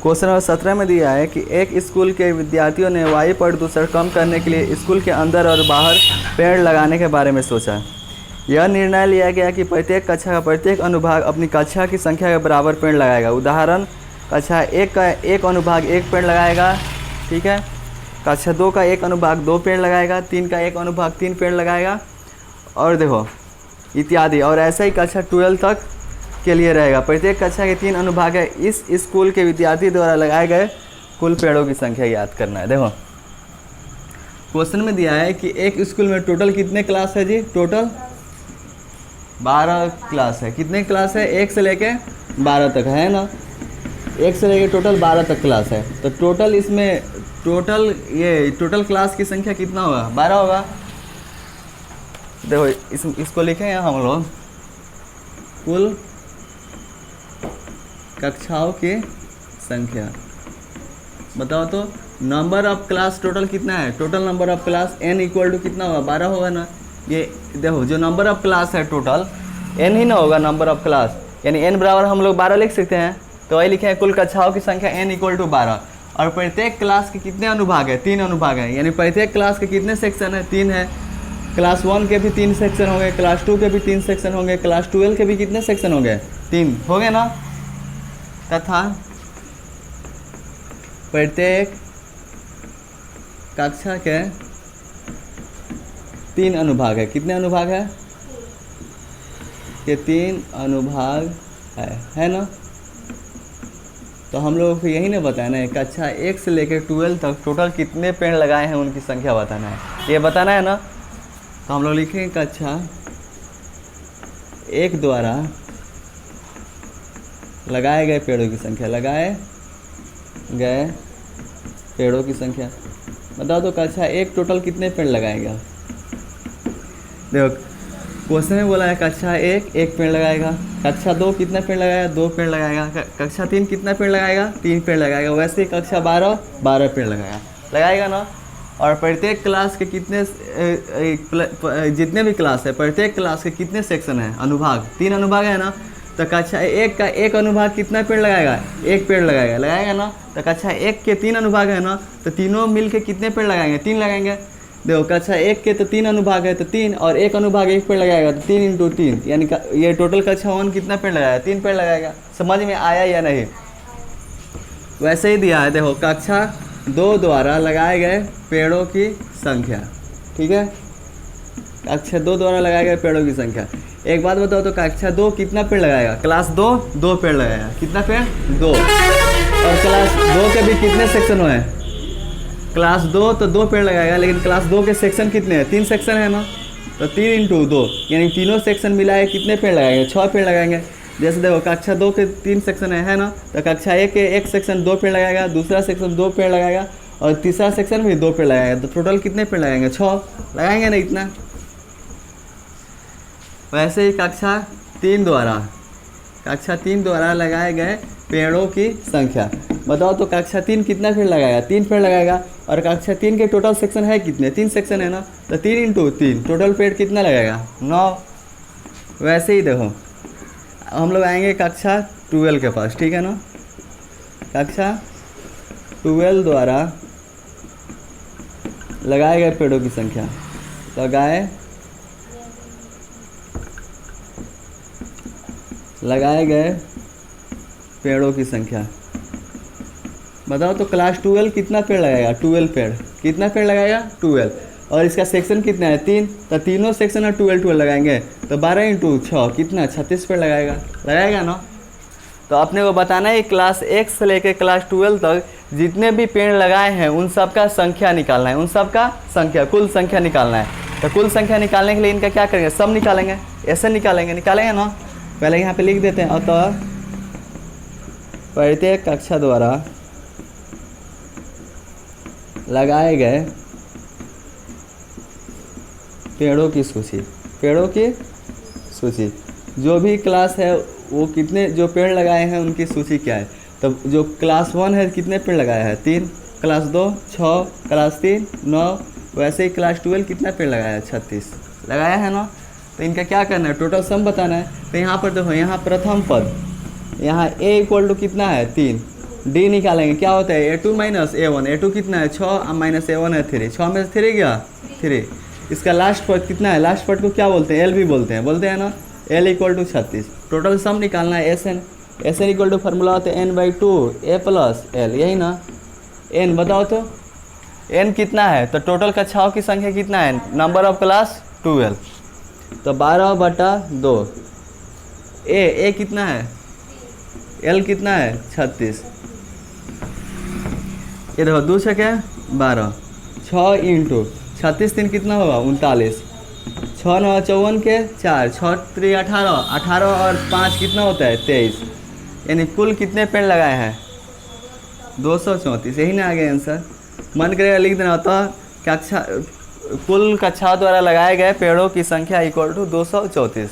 Question number 17 में दिया है कि एक स्कूल के विद्यार्थियों ने वायु प्रदूषण कम करने के लिए स्कूल के अंदर और बाहर पेड़ लगाने के बारे में सोचा। यह निर्णय लिया गया कि प्रत्येक कक्षा का प्रत्येक अनुभाग अपनी कक्षा की संख्या के बराबर पेड़ लगाएगा। उदाहरण, कक्षा 1 का एक अनुभाग 1 पेड़ लगाएगा, ठीक है। कक्षा 2 का एक अनुभाग 2 पेड़ लगाएगा, 3 का एक अनुभाग 3 पेड़ लगाएगा, और देखो इत्यादि। और ऐसा ही कक्षा 12 तक के लिए रहेगा। प्रत्येक कक्षा के 3 अनुभाग है। इस स्कूल के विद्यार्थी द्वारा लगाए गए कुल पेड़ों की संख्या याद करना है। देखो क्वेश्चन में दिया है कि एक स्कूल में टोटल कितने क्लास है जी? टोटल 12 क्लास है। कितने क्लास है? 1 से लेके 12 तक है ना। 1 से लेके टोटल 12 तक क्लास है। तो टोटल इसमें टोटल क्लास की संख्या कितना होगा? 12 होगा। देखो इसको लिखें हम लोग कुल कक्षाओं की संख्या। बताओ तो नंबर ऑफ क्लास टोटल कितना है? Total number of class n equal to कितना होगा? 12 होगा ना। ये देखो जो नंबर ऑफ क्लास है टोटल n ही ना होगा नंबर ऑफ क्लास, यानी n बराबर हम लोग 12 लिख सकते हैं। तो वही लिखे हैं कुल कक्षाओं की संख्या n इक्वल टू 12। और प्रत्येक क्लास के कितने अनुभाग है? 3 अनुभाग है। यानी प्रत्येक क्लास के कितने सेक्शन है? 3 है। क्लास 1 के भी 3 सेक्शन होंगे, क्लास 2 के भी 3 सेक्शन होंगे, क्लास 12 के भी कितने सेक्शन होंगे? 3 हो गए ना। तथा प्रत्येक कक्षा के 3 अनुभाग है। कितने अनुभाग है? ये 3 अनुभाग है ना। तो हम लोगों को यही ना बताना है कक्षा 1 से लेकर 12 तक टोटल कितने पेड़ लगाए हैं उनकी संख्या बताना है, ये बताना है ना। तो हम लोग लिखेंगे कक्षा 1 द्वारा लगाए गए पेड़ों की संख्या। लगाए गए पेड़ों की संख्या बताओ तो कक्षा 1 टोटल कितने पेड़ लगाएगा? देखो क्वेश्चन में बोला है कक्षा 1 पेड़ लगाएगा, कक्षा 2 कितना पेड़ लगाएगा? 2 पेड़ लगाएगा, कक्षा 3 कितना पेड़ लगाएगा? 3 पेड़ लगाएगा। वैसे ही कक्षा 12 पेड़ लगाएगा ना। और प्रत्येक क्लास के कितने जितने भी क्लास है प्रत्येक क्लास के कितने सेक्शन है? अनुभाग 3 अनुभाग है ना। तो कक्षा 1 का एक अनुभाग कितना पेड़ लगाएगा? 1 पेड़ लगाएगा ना। तो कक्षा 1 के 3 अनुभाग है ना, तो तीनों मिल के कितने पेड़ लगाएंगे? 3 लगाएंगे। देखो कक्षा 1 के तो 3 अनुभाग है तो 3, और एक अनुभाग 1 पेड़ लगाएगा तो 3 × 3, यानी ये टोटल कक्षा 1 कितना पेड़ लगाएगा? 3 पेड़ लगाएगा। समझ में आया या नहीं? वैसे ही दिया है, देखो कक्षा 2 द्वारा लगाए गए पेड़ों की संख्या, ठीक है। कक्षा 2 द्वारा लगाए गए पेड़ों की संख्या। एक बात बताओ तो कक्षा 2 कितना पेड़ लगाएगा? क्लास 2 पेड़ लगाएगा। कितना पेड़? 2। और क्लास 2 के भी कितने सेक्शन हुए? क्लास 2 तो 2 पेड़ लगाएगा, लेकिन क्लास 2 के सेक्शन कितने हैं? 3 सेक्शन है ना। तो 3 × 2 यानी तीनों सेक्शन मिलाए कितने पेड़ लगाएंगे? 6 पेड़ लगाएंगे। जैसे देखो कक्षा 2 के 3 सेक्शन है ना, तो कक्षा 1 के एक सेक्शन 2 पेड़ लगाएगा, दूसरा सेक्शन 2 पेड़ लगाएगा, और तीसरा सेक्शन भी 2 पेड़ लगाएगा। तो टोटल कितने पेड़ लगाएंगे? 6 लगाएंगे ना इतना। वैसे ही कक्षा 3 द्वारा लगाए गए पेड़ों की संख्या बताओ तो कक्षा 3 कितना पेड़ लगाएगा? 3 पेड़ लगाएगा। और कक्षा 3 के टोटल सेक्शन है कितने? 3 सेक्शन है ना। तो 3 × 3 टोटल पेड़ कितना लगेगा? 9। वैसे ही देखो हम लोग आएंगे कक्षा 12 के पास, ठीक है ना। कक्षा 12 द्वारा लगाए गए पेड़ों की संख्या। लगाए गए पेड़ों की संख्या बताओ तो क्लास 12 कितना पेड़ लगाएगा? 12 पेड़। कितना पेड़ लगाएगा? 12। और इसका सेक्शन कितना है? 3। तो तीनों सेक्शन में 12 लगाएंगे, तो 12 × 6 कितना? 36 पेड़ लगाएगा ना। तो अपने को बताना है क्लास 1 से लेकर क्लास 12 तक जितने भी पेड़ लगाए हैं उन सब का संख्या निकालना है। उन सब का संख्या, कुल संख्या निकालना है। तो कुल संख्या निकालने के लिए इनका क्या करेंगे? सब निकालेंगे। ऐसे निकालेंगे ना। पहले यहाँ पे लिख देते हैं, अतः प्रत्येक कक्षा द्वारा लगाए गए पेड़ों की सूची। जो भी क्लास है वो कितने जो पेड़ लगाए हैं उनकी सूची क्या है? तब जो क्लास 1 है कितने पेड़ लगाया है? 3। Class 2 6, class 3 9। वैसे ही क्लास 12 कितना पेड़ लगाया है? 36 लगाया है ना। तो इनका क्या करना है? टोटल सम बताना है। तो यहाँ पर देखो, यहाँ प्रथम पद यहाँ a = कितना है? 3। डी निकालेंगे, क्या होता है A2 माइनस A1, A2 कितना है 6 माइनस A1 है 3, 6 में से 3 गया 3। इसका लास्ट पार्ट कितना है, लास्ट पार्ट को क्या बोलते हैं, L भी बोलते हैं ना, L equal to 36। Total sum निकालना है SN इक्वल टू फार्मूला होता है N/2 A प्लस L, यही ना। N बताओ तो N कितना है, तो टोटल कक्षाओं की संख्या कितना है, नंबर ऑफ क्लास 12, तो 12/2। A कितना है, L कितना है 36, ये देखो 2 छके 12, 6 इंटू 36 3 कितना होगा 39, 6 9 54 के 4, 6 3 18, 18 और 5 कितना होता है 23, यानी कुल कितने पेड़ लगाए हैं 234, यही ना आ गया आंसर। मन करेगा लिख देना होता कक्षा कुल कक्षाओं द्वारा लगाए गए पेड़ों की संख्या इक्वल टू 234।